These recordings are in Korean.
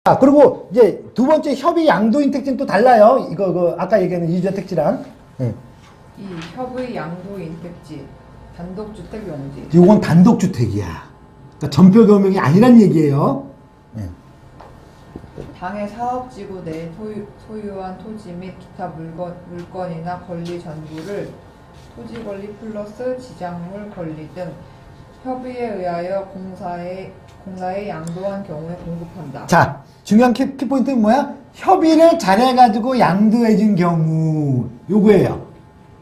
자, 그리고 이제 두 번째 협의 양도인 택지는 또 달라요. 이거 아까 얘기하는 이주자 택지랑. 예. 이 협의 양도인 택지, 단독주택 용지. 이건 단독주택이야. 그러니까 전표 겸용이 아니란 얘기예요. 예. 당의 사업지구 내에 소유한 토지 및 기타 물건이나 권리 전부를 토지 권리 플러스 지작물 권리 등 협의에 의하여 공사에 양도한 경우에 공급한다. 자, 중요한 키포인트는 뭐야? 협의를 잘해가지고 양도해준 경우. 요거예요.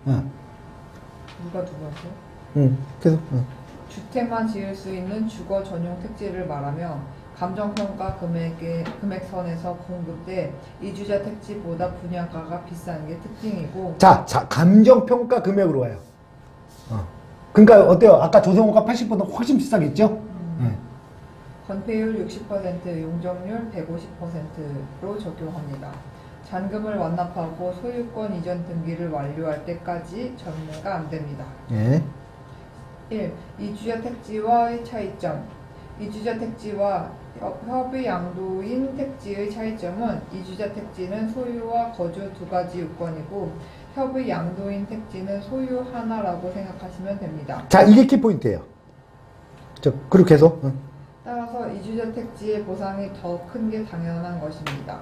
누가 누구였어요? 계속. 주택만 지을 수 있는 주거 전용 택지를 말하며 감정평가 금액선에서 공급돼 이주자 택지보다 분양가가 비싼 게 특징이고. 자, 감정평가 금액으로 와요. 그러니까 어때요? 아까 조성호가 80보다 훨씬 비싸겠죠? 건폐율 60%, 용적률 150%로 적용합니다. 잔금을 완납하고 소유권 이전 등기를 완료할 때까지 전매가 안 됩니다. 예. 1. 이주자 택지와의 차이점. 이주자 택지와 협의 양도인 택지의 차이점은 이주자 택지는 소유와 거주 두 가지 요건이고 협의 양도인 택지는 소유 하나라고 생각하시면 됩니다. 자, 이게 키포인트예요. 그리고 계속. 따라서 이주자 택지의 보상이 더 큰 게 당연한 것입니다.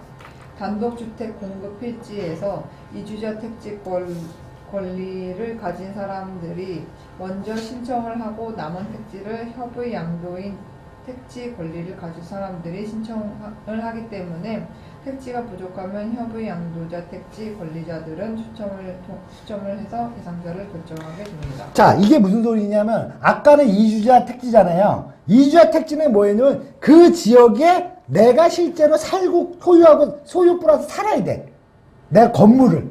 단독주택 공급 필지에서 이주자 택지 권리를 가진 사람들이 먼저 신청을 하고 남은 택지를 협의 양도인 택지 권리를 가진 사람들이 신청을 하기 때문에 택지가 부족하면 협의 양도자 택지 권리자들은 추첨을 해서 대상자를 결정하게 됩니다. 자, 이게 무슨 소리냐면 아까는 이주자 택지잖아요. 이주자 택지는 뭐냐면 그 지역에 내가 실제로 살고 소유 플러스 살아야 돼. 내가 건물을.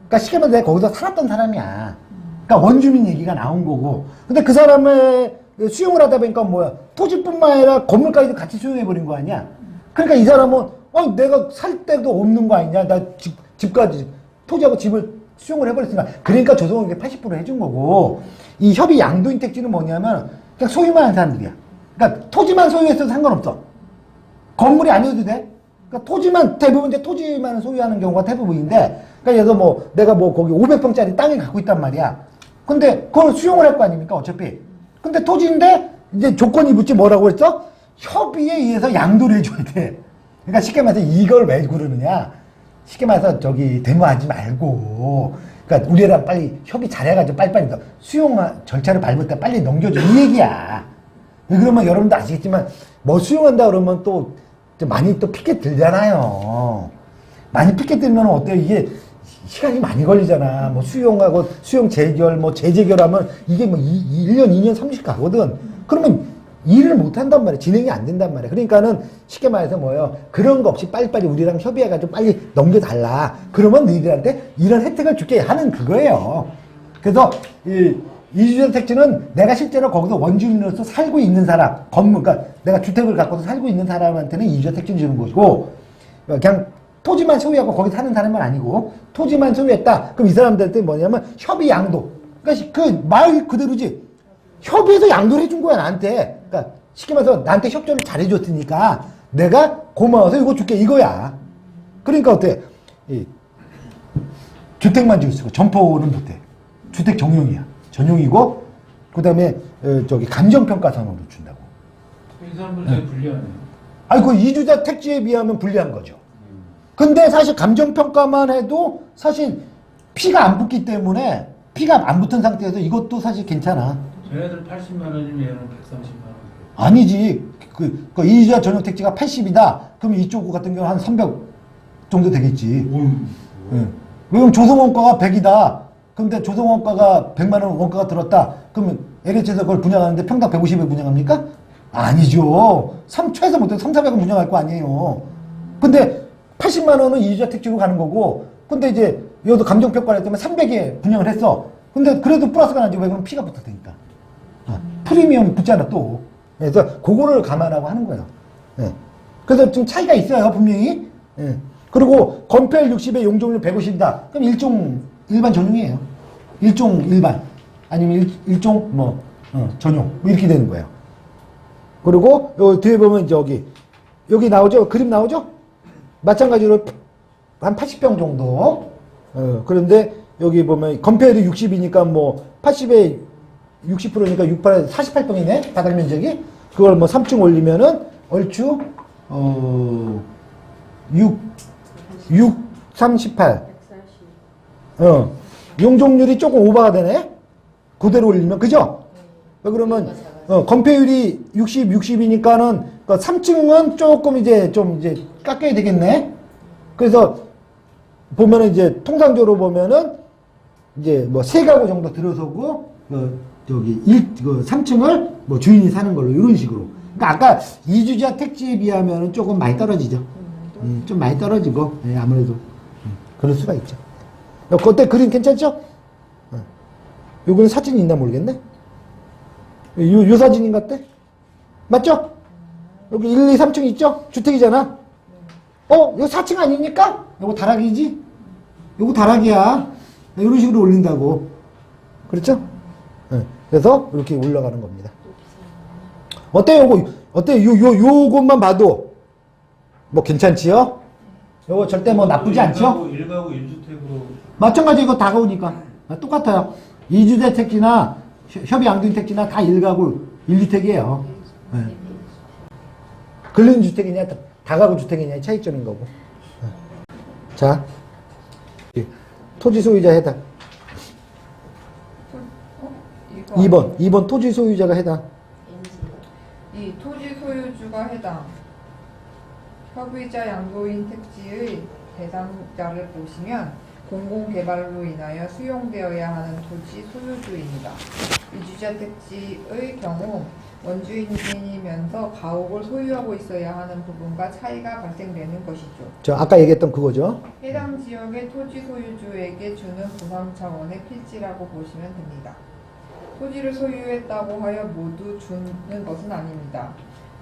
그러니까 쉽게 말해서 내가 거기서 살았던 사람이야. 그러니까 원주민 얘기가 나온 거고. 근데 그 사람의 수용을 하다 보니까 뭐야? 토지뿐만 아니라 건물까지도 같이 수용해버린 거 아니야? 그러니까 이 사람은 내가 살 데도 없는 거 아니냐? 나 집까지 토지하고 집을 수용을 해버렸으니까. 그러니까 조성호에게 80% 해준 거고. 이 협의 양도인 택지는 뭐냐면 그냥 소유만 한 사람들이야. 그러니까 토지만 소유했어도 상관없어. 건물이 아니어도 돼. 그러니까 토지만 대부분 이제 토지만 소유하는 경우가 대부분인데, 그러니까 예를 들어 내가 거기 500평짜리 땅을 갖고 있단 말이야. 근데 그걸 수용을 할 거 아닙니까? 어차피. 근데 토지인데 이제 조건이 붙지 뭐라고 그랬어? 협의에 의해서 양도를 해줘야 돼. 그러니까 쉽게 말해서 이걸 왜 그러느냐? 쉽게 말해서 데모하지 말고, 그러니까 우리랑 빨리 협의 잘해가지고 빨리빨리 수용 절차를 밟을 때 빨리 넘겨줘 이 얘기야. 왜 그러면 여러분도 아시겠지만 뭐 수용한다 그러면 또 많이 또 피켓 들잖아요. 많이 피켓 들면 어때요? 이게 시간이 많이 걸리잖아. 뭐 수용하고 수용 재결, 뭐 재재결하면 이게 뭐 1년, 2년, 3년 가거든. 그러면 일을 못 한단 말이야. 진행이 안 된단 말이야. 그러니까는 쉽게 말해서 뭐예요? 그런 거 없이 빨리빨리 우리랑 협의해가지고 빨리 넘겨달라. 그러면 너희들한테 이런 혜택을 줄게 하는 그거예요. 그래서 이주자 택지는 내가 실제로 거기서 원주민으로서 살고 있는 사람, 그러니까 내가 주택을 갖고서 살고 있는 사람한테는 이주자 택지를 주는 것이고, 그냥 토지만 소유하고 거기 사는 사람은 아니고, 토지만 소유했다. 그럼 이 사람들한테 뭐냐면 협의 양도. 그러니까 그 말 그대로지. 협의해서 양도를 해준 거야, 나한테. 그러니까 쉽게 말해서 나한테 협조를 잘해줬으니까 내가 고마워서 이거 줄게, 이거야. 그러니까 어때? 주택만 지을 수 있고, 점포는 못해. 주택 전용이야. 전용이고, 그 다음에 감정평가선으로 준다고. 이 사람들 되게 불리하네요. 아니, 그 이주자 택지에 비하면 불리한 거죠. 근데 사실 감정평가만 해도 사실 피가 안 붙기 때문에, 피가 안 붙은 상태에서 이것도 사실 괜찮아. 쟤네들 80만 원이면 얘는 130만 원. 아니지. 이주자 전용 택지가 80이다. 그럼 이쪽 같은 경우 한 300 정도 되겠지. 예. 왜냐면 조성원가가 100이다. 근데 조성원가가 100만 원 원가가 들었다. 그러면 LH에서 그걸 분양하는데 평당 150에 분양합니까? 아니죠. 최소 못해도 300, 400은 분양할 거 아니에요. 근데 80만 원은 이주자 택지로 가는 거고, 근데 이제 여기도 감정평가를 때문에 300에 분양을 했어. 근데 그래도 플러스가 나지. 왜? 그럼 피가 붙었으니까. 프리미엄 붙잖아, 또. 그래서 그거를 감안하고 하는 거예요. 예. 그래서 좀 차이가 있어요, 분명히. 예. 그리고 건폐율 60에 용적률 150이다. 그럼 일반 전용이에요. 일종 일반. 아니면 일종 전용. 뭐 이렇게 되는 거예요. 그리고 요 뒤에 보면 여기 나오죠? 그림 나오죠? 마찬가지로 한 80평 정도. 그런데 여기 보면 건폐율이 60이니까 뭐 80에 60%니까 68에 48평이네. 바닥 면적이. 그걸 뭐 3층 올리면은 얼추 6 38. 용적률이 조금 오버가 되네. 그대로 올리면 그죠? 그러면 건폐율이 60이니까는 3층은 조금 이제 좀 이제 깎여야 되겠네. 그래서 보면은 이제 통상적으로 보면은 이제 뭐 3가구 정도 들어서고 저기 3층을 뭐 주인이 사는 걸로 이런 식으로. 그러니까 아까 이주자 택지에 비하면은 조금 많이 떨어지죠. 좀 많이 떨어지고 아무래도 그럴 수가 있죠. 그때 그림 괜찮죠? 요거는 사진이 있나 모르겠네. 요 사진인 것 같아? 맞죠? 여기 1, 2, 3층 있죠? 주택이잖아. 이거 4층 아닙니까? 요거 다락이지? 요거 다락이야. 이런 식으로 올린다고. 그렇죠? 그래서 이렇게 올라가는 겁니다. 어때요? 요거, 어때요? 요것만 봐도 뭐 괜찮지요? 요거 절대 뭐 나쁘지 않죠? 1가구 1주택으로. 마찬가지 이거 다가오니까 똑같아요. 2주택 택지나 협의 양도인 택지나 다 1가구 1주택이에요. 근린 주택이냐 다가구 주택이냐의 차이점인 거고. 자, 토지 소유자 해당. 2번 토지 소유자가 해당. 이 토지 소유주가 해당. 협의자 양도인 택지의 대상자를 보시면 공공개발로 인하여 수용되어야 하는 토지 소유주입니다. 이주자 택지의 경우 원주민이면서 가옥을 소유하고 있어야 하는 부분과 차이가 발생되는 것이죠. 저 아까 얘기했던 그거죠. 해당 지역의 토지 소유주에게 주는 보상 차원의 필지라고 보시면 됩니다. 토지를 소유했다고 하여 모두 주는 것은 아닙니다.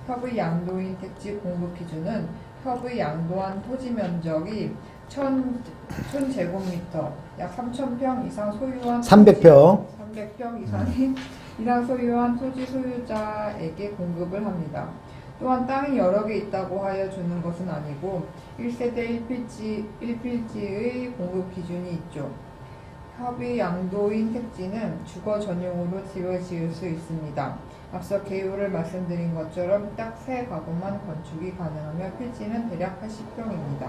협의 양도인 택지 공급 기준은 협의 양도한 토지 면적이 1000제곱미터, 약 3000평 이상 소유한 300평. 300평 이상 소유한 토지 소유자에게 공급을 합니다. 또한 땅이 여러 개 있다고 하여 주는 것은 아니고 1세대 1필지의 공급 기준이 있죠. 협의 양도인 택지는 주거 전용으로 집을 지을 수 있습니다. 앞서 개요를 말씀드린 것처럼 딱 3가구만 건축이 가능하며 필지는 대략 80평입니다.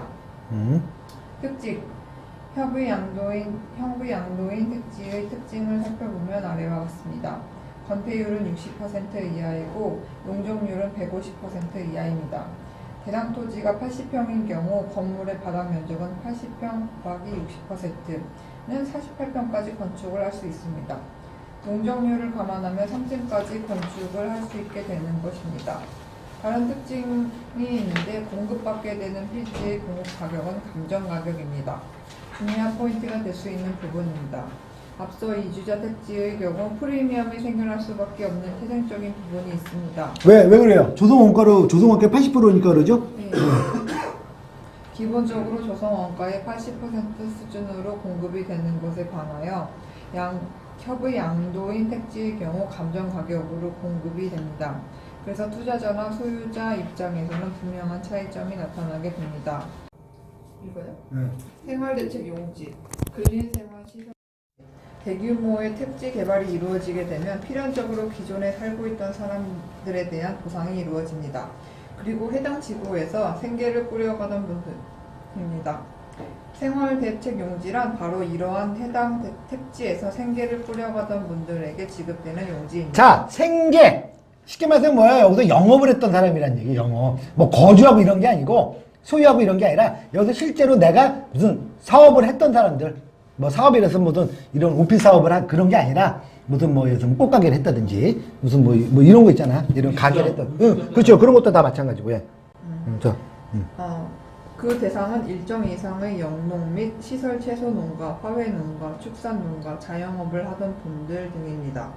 특징, 협의 양도인 택지의 특징을 살펴보면 아래와 같습니다. 건폐율은 60% 이하이고 용적률은 150% 이하입니다. 대상 토지가 80평인 경우 건물의 바닥 면적은 80평 곱하기 60%는 48평까지 건축을 할 수 있습니다. 용적률을 감안하면 3층까지 건축을 할 수 있게 되는 것입니다. 다른 특징이 있는데 공급받게 되는 필지의 공급 가격은 감정 가격입니다. 중요한 포인트가 될 수 있는 부분입니다. 앞서 이주자 택지의 경우 프리미엄이 생겨날 수밖에 없는 태생적인 부분이 있습니다. 왜 그래요? 조성원가 80%니까 그러죠? 네. 기본적으로 조성원가의 80% 수준으로 공급이 되는 것에 반하여 협의 양도인 택지의 경우 감정 가격으로 공급이 됩니다. 그래서 투자자나 소유자 입장에서는 분명한 차이점이 나타나게 됩니다. 이거요? 생활대책 용지, 근린생활시설. 대규모의 택지 개발이 이루어지게 되면 필연적으로 기존에 살고 있던 사람들에 대한 보상이 이루어집니다. 그리고 해당 지구에서 생계를 꾸려가던 분들입니다. 생활대책 용지란 바로 이러한 해당 택지에서 생계를 꾸려가던 분들에게 지급되는 용지입니다. 자, 생계. 쉽게 말해서 뭐예요? 여기서 영업을 했던 사람이란 얘기, 영업. 뭐 거주하고 이런 게 아니고 소유하고 이런 게 아니라 여기서 실제로 내가 무슨 사업을 했던 사람들, 뭐 사업이라서 무슨 이런 오피스 사업을 한 그런 게 아니라 무슨 뭐 요즘 꽃가게를 했다든지 무슨 뭐 이런 거 있잖아. 이런 가게를 했던. 그렇죠. 그런 것도 다 마찬가지고. 예. 그 대상은 일정 이상의 영농 및 시설 채소 농가, 화훼 농가, 축산 농가, 자영업을 하던 분들 등입니다.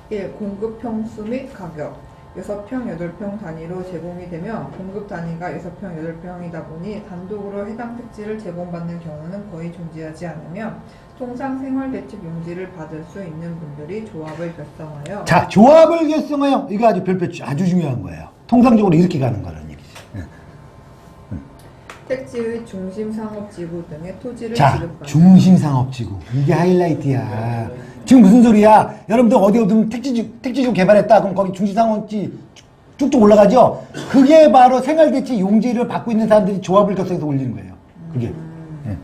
1. 공급 평수 및 가격. 6평, 8평 단위로 제공이 되며 공급 단위가 6평, 8평이다 보니 단독으로 해당 택지를 제공받는 경우는 거의 존재하지 않으며 통상 생활대책 용지를 받을 수 있는 분들이 조합을 결성하여. 자, 조합을 결성하여. 이거 아주 아주 중요한 거예요. 통상적으로 이렇게 가는 거라는 얘기죠. 택지의 중심 상업지구 등의 토지를 자, 지급받는 중심상업지구. 이게 하이라이트야. 지금 무슨 소리야? 여러분들 어디 어디 택지주 개발했다. 그럼 거기 중심상업지 쭉쭉 올라가죠? 그게 바로 생활대체 용지를 받고 있는 사람들이 조합을 결성해서 올리는 거예요. 그게. 예.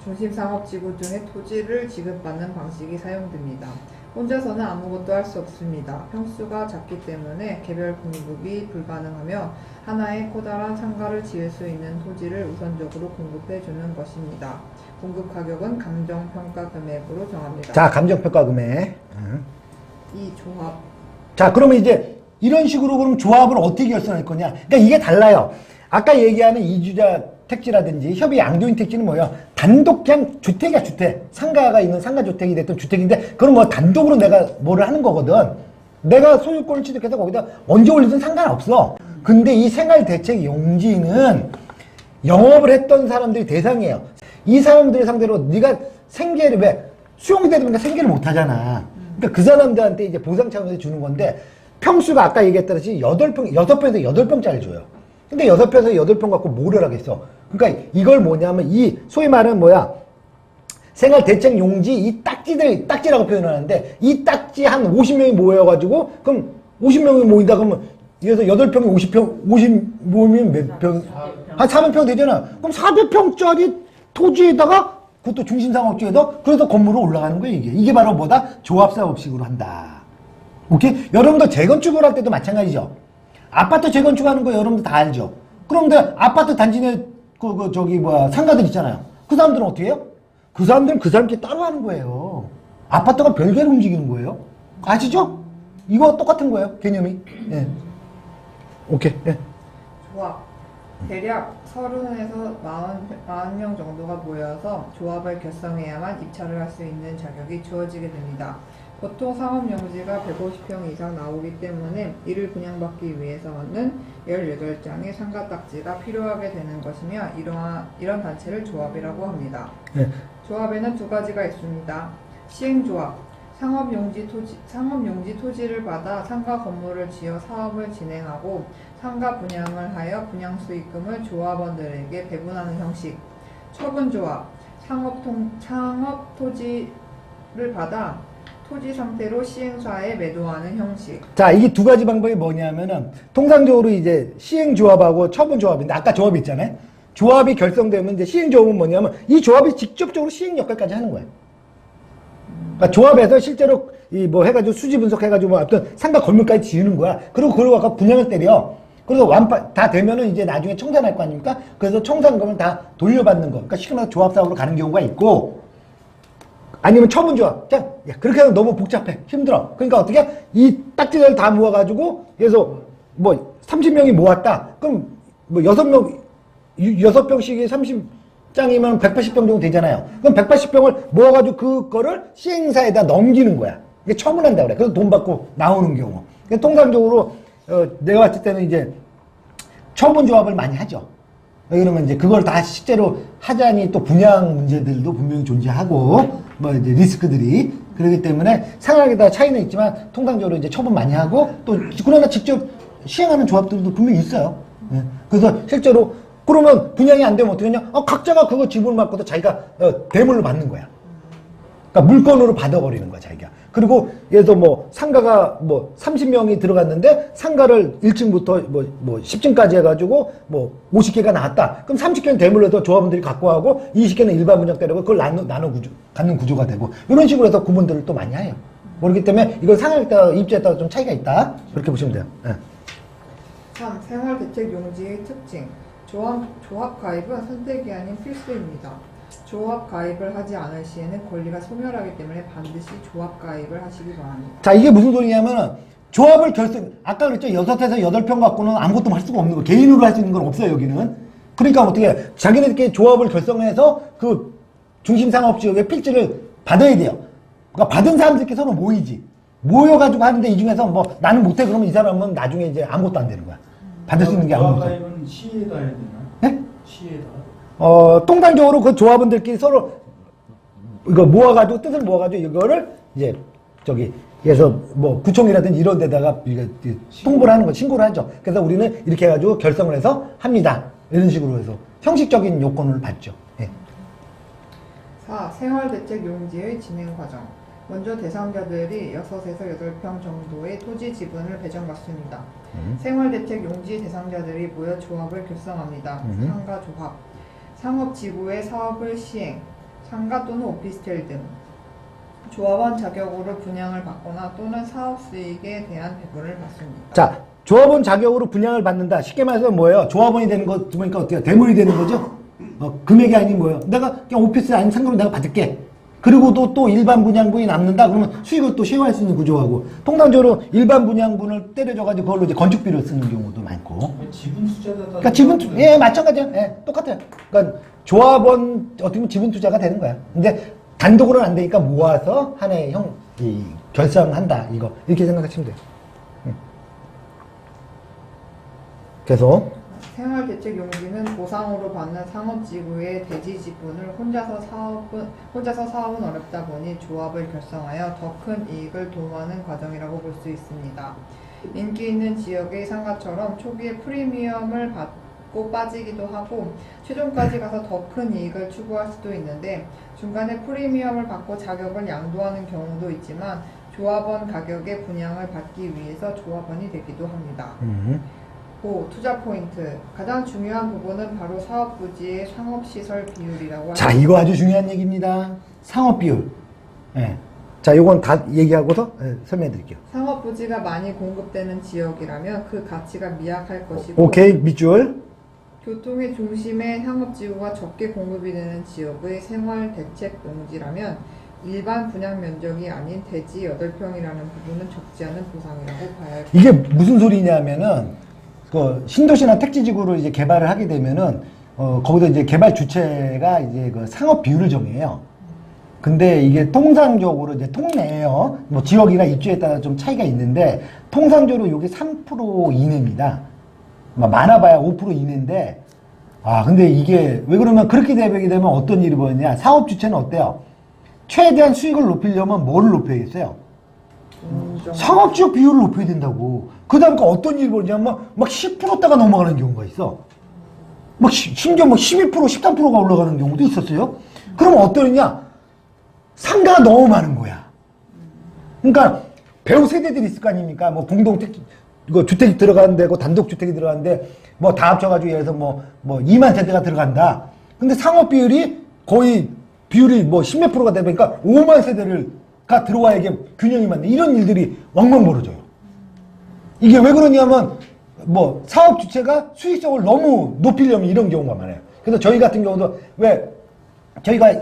중심 상업지구 등의 토지를 지급받는 방식이 사용됩니다. 혼자서는 아무것도 할 수 없습니다. 평수가 작기 때문에 개별 공급이 불가능하며 하나의 커다란 상가를 지을 수 있는 토지를 우선적으로 공급해 주는 것입니다. 공급 가격은 감정평가 금액으로 정합니다. 자, 감정평가 금액. 이 조합. 자, 그러면 이제 이런 식으로 그럼 조합을 어떻게 결성할 거냐? 그러니까 이게 달라요. 아까 얘기하는 이주자 택지라든지 협의 양도인 택지는 뭐예요? 단독 그냥 주택이야, 주택. 상가가 있는 상가주택이 됐든 주택인데, 그럼 뭐 단독으로 내가 뭐를 하는 거거든. 내가 소유권을 취득해서 거기다 언제 올리든 상관없어. 근데 이 생활대책 용지는 영업을 했던 사람들이 대상이에요. 이 사람들을 상대로 네가 생계를 왜 수용이 되다 보니까 생계를 못 하잖아. 그러니까 그 사람들한테 이제 보상 차원에서 주는 건데, 평수가 아까 얘기했다시피 8평, 6평에서 8평짜리 줘요. 근데 6평에서 8평 갖고 뭘 하겠어? 그러니까 이걸 뭐냐면 이 소위 말하는 뭐야? 생활대책 용지 이 딱지라고 표현하는데 이 딱지 한 50명이 모여가지고 그럼 50명이 모인다 그러면 예를 들어서 8평이 50 모이면 몇 평? 한 400평 되잖아. 그럼 400평짜리 토지에다가 그것도 중심상업지에다 그래서 건물로 올라가는 거예요, 이게. 이게 바로 뭐다? 조합사업식으로 한다. 오케이? 여러분들 재건축을 할 때도 마찬가지죠. 아파트 재건축하는 거 여러분들 다 알죠? 그런데 아파트 단지 내 상가들 있잖아요. 그 사람들은 어떻게 해요? 그 사람들은 그 사람끼리 따로 하는 거예요. 아파트가 별개로 움직이는 거예요. 아시죠? 이거 똑같은 거예요, 개념이. 예. 오케이. 예. 조합. 대략 30에서 40명 정도가 모여서 조합을 결성해야만 입찰을 할 수 있는 자격이 주어지게 됩니다. 보통 상업용지가 150평 이상 나오기 때문에 이를 분양받기 위해서는 18장의 상가 딱지가 필요하게 되는 것이며 이런 단체를 조합이라고 합니다. 네. 조합에는 두 가지가 있습니다. 시행조합, 상업용지 토지를 받아 상가 건물을 지어 사업을 진행하고 상가 분양을 하여 분양 수익금을 조합원들에게 배분하는 형식. 처분조합, 상업 토지를 받아 토지 상태로 시행사에 매도하는 형식. 자, 이게 두 가지 방법이 뭐냐면은, 통상적으로 이제 시행조합하고 처분조합인데, 아까 조합이 있잖아요? 조합이 결성되면 이제 시행조합은 뭐냐면, 이 조합이 직접적으로 시행 역할까지 하는 거예요. 그러니까 조합에서 실제로 해가지고 수지 분석해가지고 어떤 상가 건물까지 지으는 거야. 그리고 그걸 갖고 분양을 때려. 그래서 다 되면은 이제 나중에 청산할 거 아닙니까? 그래서 청산금을 다 돌려받는 거. 그러니까 쉽게 말해서 조합사업으로 가는 경우가 있고, 아니면 처분조합. 자, 야, 그렇게 하면 너무 복잡해. 힘들어. 그러니까 어떻게? 이 딱지를 다 모아가지고, 그래서 30명이 모았다. 그럼 6병씩이 30장이면 180병 정도 되잖아요. 그럼 180병을 모아가지고 그거를 시행사에다 넘기는 거야. 이게 처분한다고 그래. 그래서 돈 받고 나오는 경우. 통상적으로, 내가 봤을 때는 이제 처분조합을 많이 하죠. 그러면 이제 그걸 다 실제로 하자니 또 분양 문제들도 분명히 존재하고, 이제 리스크들이. 그렇기 때문에 상황에 따라 차이는 있지만, 통상적으로 이제 처분 많이 하고, 또, 그러나 직접 시행하는 조합들도 분명히 있어요. 예. 그래서 실제로, 그러면 분양이 안 되면 어떻게 하냐? 각자가 그거 지분을 받고도 자기가 대물로 받는 거야. 그러니까 물건으로 받아버리는 거야, 자기가. 그리고 예를 들어 상가가 30명이 들어갔는데 상가를 1층부터 10층까지 해가지고 50개가 나왔다. 그럼 30개는 대물로 해서 조합원들이 갖고 가고 20개는 일반 분양 때리고 그걸 갖는 구조가 되고 이런 식으로 해서 구분들을 또 많이 해요. 그렇기 때문에 이건 상황에 따라 입지에 따라 좀 차이가 있다. 그렇게 보시면 돼요. 네. 3. 생활대책 용지의 특징. 조합 가입은 선택이 아닌 필수입니다. 조합 가입을 하지 않을 시에는 권리가 소멸하기 때문에 반드시 조합 가입을 하시기 바랍니다. 자, 이게 무슨 소리냐면은 조합을 아까 그랬죠. 6에서 8평 갖고는 아무것도 할 수가 없는 거. 개인으로 할 수 있는 건 없어요, 여기는. 그러니까 어떻게 해? 자기네들끼리 조합을 결성해서 그 중심상업지역의 필지를 받아야 돼요. 그러니까 받은 사람들끼리 서로 모이지. 모여가지고 하는데 이 중에서 나는 못해 그러면 이 사람은 나중에 이제 아무것도 안 되는 거야. 받을 수 있는 게 아무것도 없어. 조합가입은 시에다 해야 되나? 네? 시에다. 통상적으로 그 조합원들끼리 서로 이거 모아가지고 뜻을 모아가지고 이거를 이제 그래서 구청이라든지 이런 데다가 통보를 하는 거, 신고를 하죠. 그래서 우리는 이렇게 해가지고 결성을 해서 합니다. 이런 식으로 해서 형식적인 요건을 받죠. 예. 4. 생활대책용지의 진행 과정. 먼저 대상자들이 6에서 8평 정도의 토지 지분을 배정받습니다. 생활대책용지 대상자들이 모여 조합을 결성합니다. 상가조합. 상업지구의 사업을 시행, 상가 또는 오피스텔 등 조합원 자격으로 분양을 받거나 또는 사업 수익에 대한 배분을 받습니다. 자, 조합원 자격으로 분양을 받는다. 쉽게 말해서 뭐예요? 조합원이 되는 거 보니까 어때요? 대물이 되는 거죠? 금액이 아닌 뭐예요? 내가 그냥 오피스 아닌 상가로 내가 받을게. 그리고 또 일반 분양분이 남는다? 그러면 수익을 또 쉐어할 수 있는 구조하고, 통상적으로 일반 분양분을 때려줘가지고 그걸로 이제 건축비를 쓰는 경우도 많고. 지분 투자다. 그러니까 예, 마찬가지야. 예, 똑같아요. 그러니까 조합원, 어떻게 보면 지분 투자가 되는 거야. 근데 단독으로는 안 되니까 모아서 하나의 결성한다. 이렇게 생각하시면 돼요. 계속. 생활대책용지는 보상으로 받는 상업지구의 대지 지분을 혼자서 사업은 어렵다 보니 조합을 결성하여 더 큰 이익을 도모하는 과정이라고 볼 수 있습니다. 인기 있는 지역의 상가처럼 초기에 프리미엄을 받고 빠지기도 하고 최종까지 가서 더 큰 이익을 추구할 수도 있는데 중간에 프리미엄을 받고 자격을 양도하는 경우도 있지만 조합원 가격의 분양을 받기 위해서 조합원이 되기도 합니다. 5. 투자 포인트. 가장 중요한 부분은 바로 사업 부지의 상업시설 비율이라고 자, 이거 아주 중요한 얘기입니다. 상업 비율. 예. 자, 요건 다 얘기하고서 설명해 드릴게요. 상업 부지가 많이 공급되는 지역이라면 그 가치가 미약할 것이고 오케이, 밑줄. 교통의 중심에 상업지구가 적게 공급이 되는 지역의 생활대책용지라면 일반 분양 면적이 아닌 대지 8평이라는 부분은 적지 않은 보상이라고 봐야 할 이게 무슨 소리냐면은 그 신도시나 택지지구를 이제 개발을 하게 되면은 거기서 이제 개발 주체가 이제 그 상업 비율을 정해요. 근데 이게 통상적으로 이제 통내에요. 뭐 지역이나 입지에 따라 좀 차이가 있는데 통상적으로 이게 3% 이내입니다. 많아봐야 5% 이내인데 근데 이게 왜 그러면 그렇게 되게 되면 어떤 일이 벌어지냐? 사업 주체는 어때요? 최대한 수익을 높이려면 뭐를 높여야겠어요? 상업지역 비율을 높여야 된다고. 그 다음에 어떤 일이 벌어지냐면 막 10%대가 넘어가는 경우가 있어. 심지어 12%, 13%가 올라가는 경우도 있었어요. 그러면 어떠느냐? 상가가 너무 많은 거야. 그러니까 배우 세대들이 있을 거 아닙니까? 뭐 주택이 들어가는데, 단독주택이 들어가는데, 다 합쳐가지고 예를 들어서 2만 세대가 들어간다. 근데 상업 비율이 거의 비율이 10몇 프로가 되니까 5만 세대가 들어와야 이게 균형이 맞는 이런 일들이 왕왕 벌어져요. 이게 왜 그러냐면 사업 주체가 수익성을 너무 높이려면 이런 경우가 많아요. 그래서 저희 같은 경우도 왜 저희가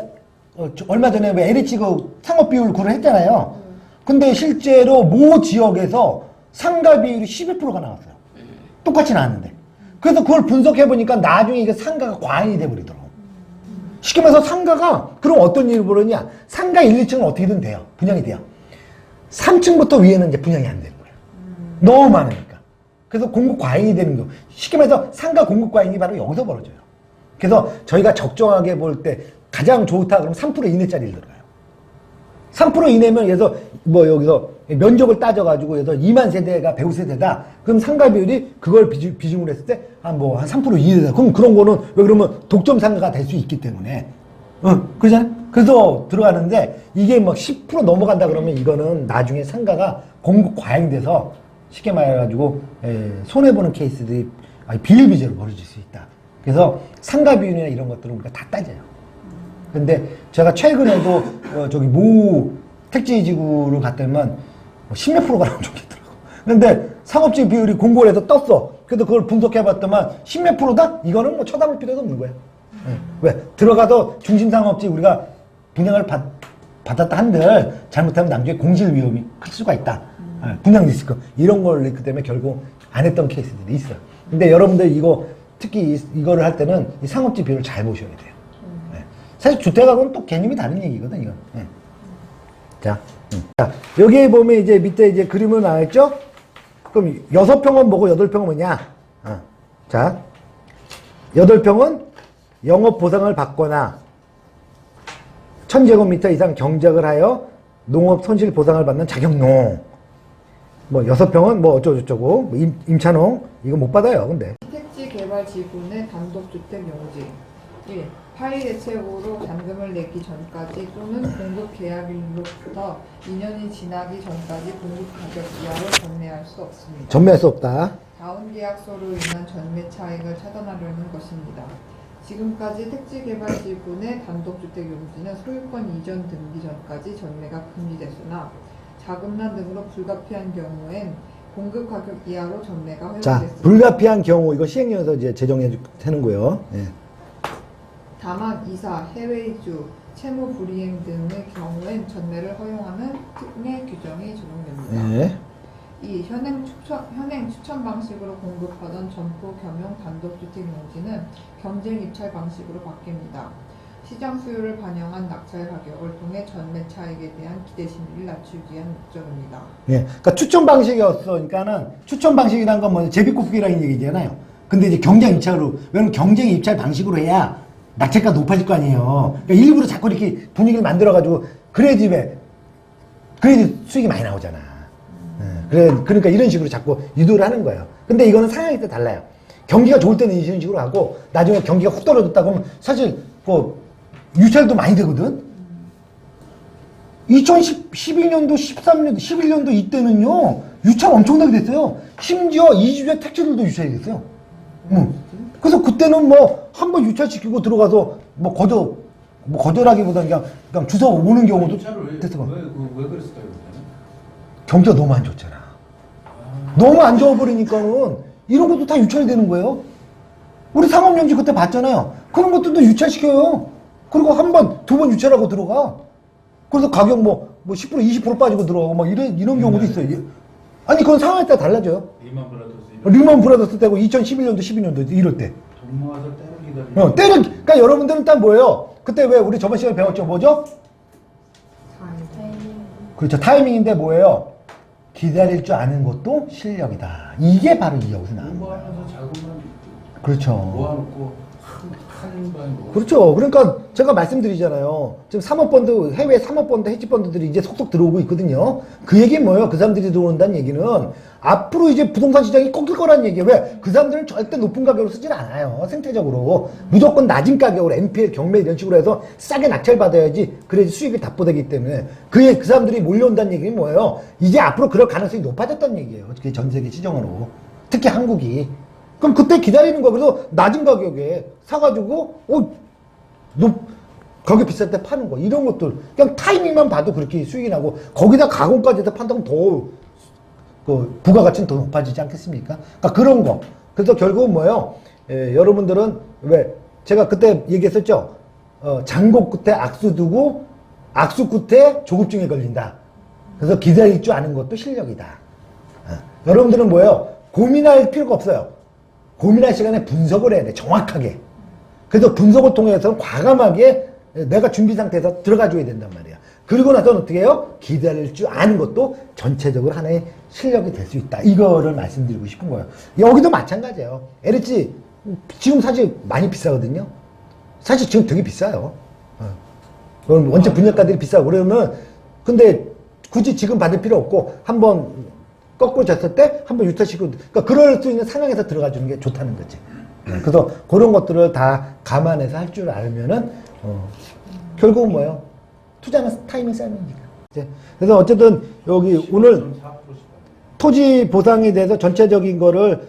얼마 전에 왜 LH 그 상업 비율 구를 했잖아요. 근데 실제로 모 지역에서 상가 비율이 12%가 나왔어요. 똑같이 나왔는데. 그래서 그걸 분석해 보니까 나중에 이게 상가가 과잉이 돼 버리더라고. 쉽게 말해서 상가가 그럼 어떤 일이 벌어지냐? 상가 1, 2층은 어떻게든 돼요. 분양이 돼요. 3층부터 위에는 이제 분양이 안 되는 거예요. 너무 많으니까. 그래서 공급 과잉이 되는 거. 쉽게 말해서 상가 공급 과잉이 바로 여기서 벌어져요. 그래서 저희가 적정하게 볼 때 가장 좋다 그러면 3% 이내짜리를 들어가요. 3% 이내면 여기서 여기서 면적을 따져가지고 여기서 2만 세대가 배우 세대다. 그럼 상가 비율이 그걸 비중으로 했을 때 한 3% 이내다. 그럼 그런 거는 왜 그러면 독점 상가가 될 수 있기 때문에. 그러잖아요? 그래서 들어가는데 이게 10% 넘어간다 그러면 이거는 나중에 상가가 공급 과잉돼서 쉽게 말해가지고 손해보는 케이스들이 비일비재로 벌어질 수 있다. 그래서 상가 비율이나 이런 것들은 우리가 다 따져요. 근데 제가 최근에도 저기 모 택지지구를 갔더니만 10몇 프로가 나온 적이 있더라고. 근데 상업지 비율이 공고를 해서 떴어. 그래서 그걸 분석해봤더만 10몇 프로다? 이거는 쳐다볼 필요도 없는 거야. 왜? 들어가도 중심상업지 우리가 분양을 받았다 한들 잘못하면 나중에 공실 위험이 클 수가 있다. 분양 리스크. 이런 걸 있기 때문에 결국 안 했던 케이스들이 있어요. 근데 여러분들 특히 이거를 할 때는 이 상업지 비율을 잘 보셔야 돼요. 사실 주택하고는 또 개념이 다른 얘기거든, 이건. 자, 여기에 보면 이제 밑에 이제 그림을 나와있죠? 그럼 6평은 뭐고 8평은 뭐냐? 자, 8평은 영업 보상을 받거나 1000제곱미터 이상 경작을 하여 농업 손실 보상을 받는 자격농. 6평은 어쩌고저쩌고, 임차농, 이거 못 받아요, 근데. 택지 개발 지구내 단독주택 용지 1. 파이 대책으로 잔금을 내기 전까지 또는 공급 계약일로부터 2년이 지나기 전까지 공급 가격 이하로 전매할 수 없습니다. 전매할 수 없다. 다운 계약서로 인한 전매 차익을 차단하려는 것입니다. 지금까지 택지개발지구 내 단독주택 용지는 소유권 이전 등기 전까지 전매가 금지됐으나 자금난 등으로 불가피한 경우엔 공급 가격 이하로 전매가 자, 허용됐습니다. 불가피한 경우 이거 시행령에서 이제 제정해 되는 거예요. 예. 다만 이사, 해외 이주, 채무 불이행 등의 경우엔 전매를 허용하는 특례 규정이 적용됩니다. 예. 2. 현행 추천 방식으로 공급하던 점포 겸용 단독주택 용지는 경쟁 입찰 방식으로 바뀝니다. 시장 수요를 반영한 낙찰 가격을 통해 전매 차익에 대한 기대 심리를 낮추기 위한 목적입니다. 예. 그러니까 추천 방식이었으니까는 추천 방식이란 건 뭐 제비뽑기라는 얘기잖아요. 근데 이제 경쟁 입찰로, 왜냐면 경쟁 입찰 방식으로 해야 낙찰가 높아질 거 아니에요. 그러니까 일부러 자꾸 이렇게 분위기를 만들어가지고 그래야지 수익이 많이 나오잖아. 그러니까 이런 식으로 자꾸 유도를 하는 거예요. 근데 이거는 상황에 따라 달라요. 경기가 좋을 때는 이런 식으로 하고 나중에 경기가 훅 떨어졌다고 하면 사실 유찰도 많이 되거든. 2012년도, 13년도, 11년도 이때는요 유찰 엄청나게 됐어요. 심지어 이주자 택지들도 유찰이 됐어요. 그래서 그때는 뭐 한번 유찰시키고 들어가서 거절하기보다는 그냥 주워 오는 경우도 됐어. 왜 그랬을까요? 그때는? 경기가 너무 안 좋잖아. 너무 안 좋아버리니까는 이런 것도 다 유찰이 되는 거예요. 우리 상업용지 그때 봤잖아요. 그런 것들도 유찰시켜요. 그리고 한 번, 두 번 유찰하고 들어가. 그래서 가격 10% 20% 빠지고 들어가고 이런 경우도 있어요. 아니 그건 상황에 따라 달라져요. 리먼 브라더스 때고 2011년도 12년도 이럴 때. 돈 모아서 때려 기다리는. 그러니까 여러분들은 딱 뭐예요? 그때 왜 우리 저번 시간에 배웠죠? 뭐죠? 그렇죠. 타이밍인데 뭐예요? 기다릴 줄 아는 것도 실력이다. 이게 바로 여기서 나오는 거예요. 공부하면서 자금만 그렇죠. 모아놓고 한 방에 그렇죠. 그러니까 제가 말씀드리잖아요. 지금 사모펀드, 해외 사모펀드, 헤지펀드들이 이제 속속 들어오고 있거든요. 그 얘기는 뭐예요? 그 사람들이 들어온다는 얘기는 앞으로 이제 부동산 시장이 꺾일 거라는 얘기예요. 왜? 그 사람들은 절대 높은 가격으로 쓰질 않아요. 생태적으로. 무조건 낮은 가격으로 NPL, 경매 이런 식으로 해서 싸게 낙찰받아야지 그래야지 수익을 답보되기 때문에 그 사람들이 몰려온다는 얘기는 뭐예요? 이제 앞으로 그럴 가능성이 높아졌다는 얘기예요. 그게 전 세계 시장으로. 특히 한국이. 그럼 그때 기다리는 거야. 그래서 낮은 가격에 사가지고, 가격 비쌀 때 파는 거. 이런 것들. 그냥 타이밍만 봐도 그렇게 수익이 나고, 거기다 가공까지 해서 판다면 더, 부가가치는 더 높아지지 않겠습니까? 그러니까 그런 거. 그래서 결국은 뭐예요? 여러분들은 왜, 제가 그때 얘기했었죠? 장고 끝에 악수 두고, 악수 끝에 조급증에 걸린다. 그래서 기다릴 줄 아는 것도 실력이다. 여러분들은 뭐예요? 고민할 필요가 없어요. 고민할 시간에 분석을 해야 돼. 정확하게. 그래서 분석을 통해서 과감하게 내가 준비 상태에서 들어가줘야 된단 말이야. 그리고 나서는 어떻게 해요? 기다릴 줄 아는 것도 전체적으로 하나의 실력이 될 수 있다. 이거를 말씀드리고 싶은 거예요. 여기도 마찬가지예요. LH 지금 사실 많이 비싸거든요. 사실 지금 되게 비싸요. 원체 분양가들이 비싸고 그러면 근데 굳이 지금 받을 필요 없고 한번 거꾸로 졌을 때 한번 유찰시키고 그러니까 그럴 수 있는 상황에서 들어가 주는 게 좋다는 거지. 그래서 그런 것들을 다 감안해서 할 줄 알면은 결국은 뭐예요? 투자는 타이밍 싸움이니까. 그래서 어쨌든 여기 오늘 토지 보상에 대해서 전체적인 거를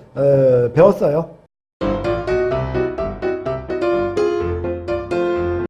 배웠어요.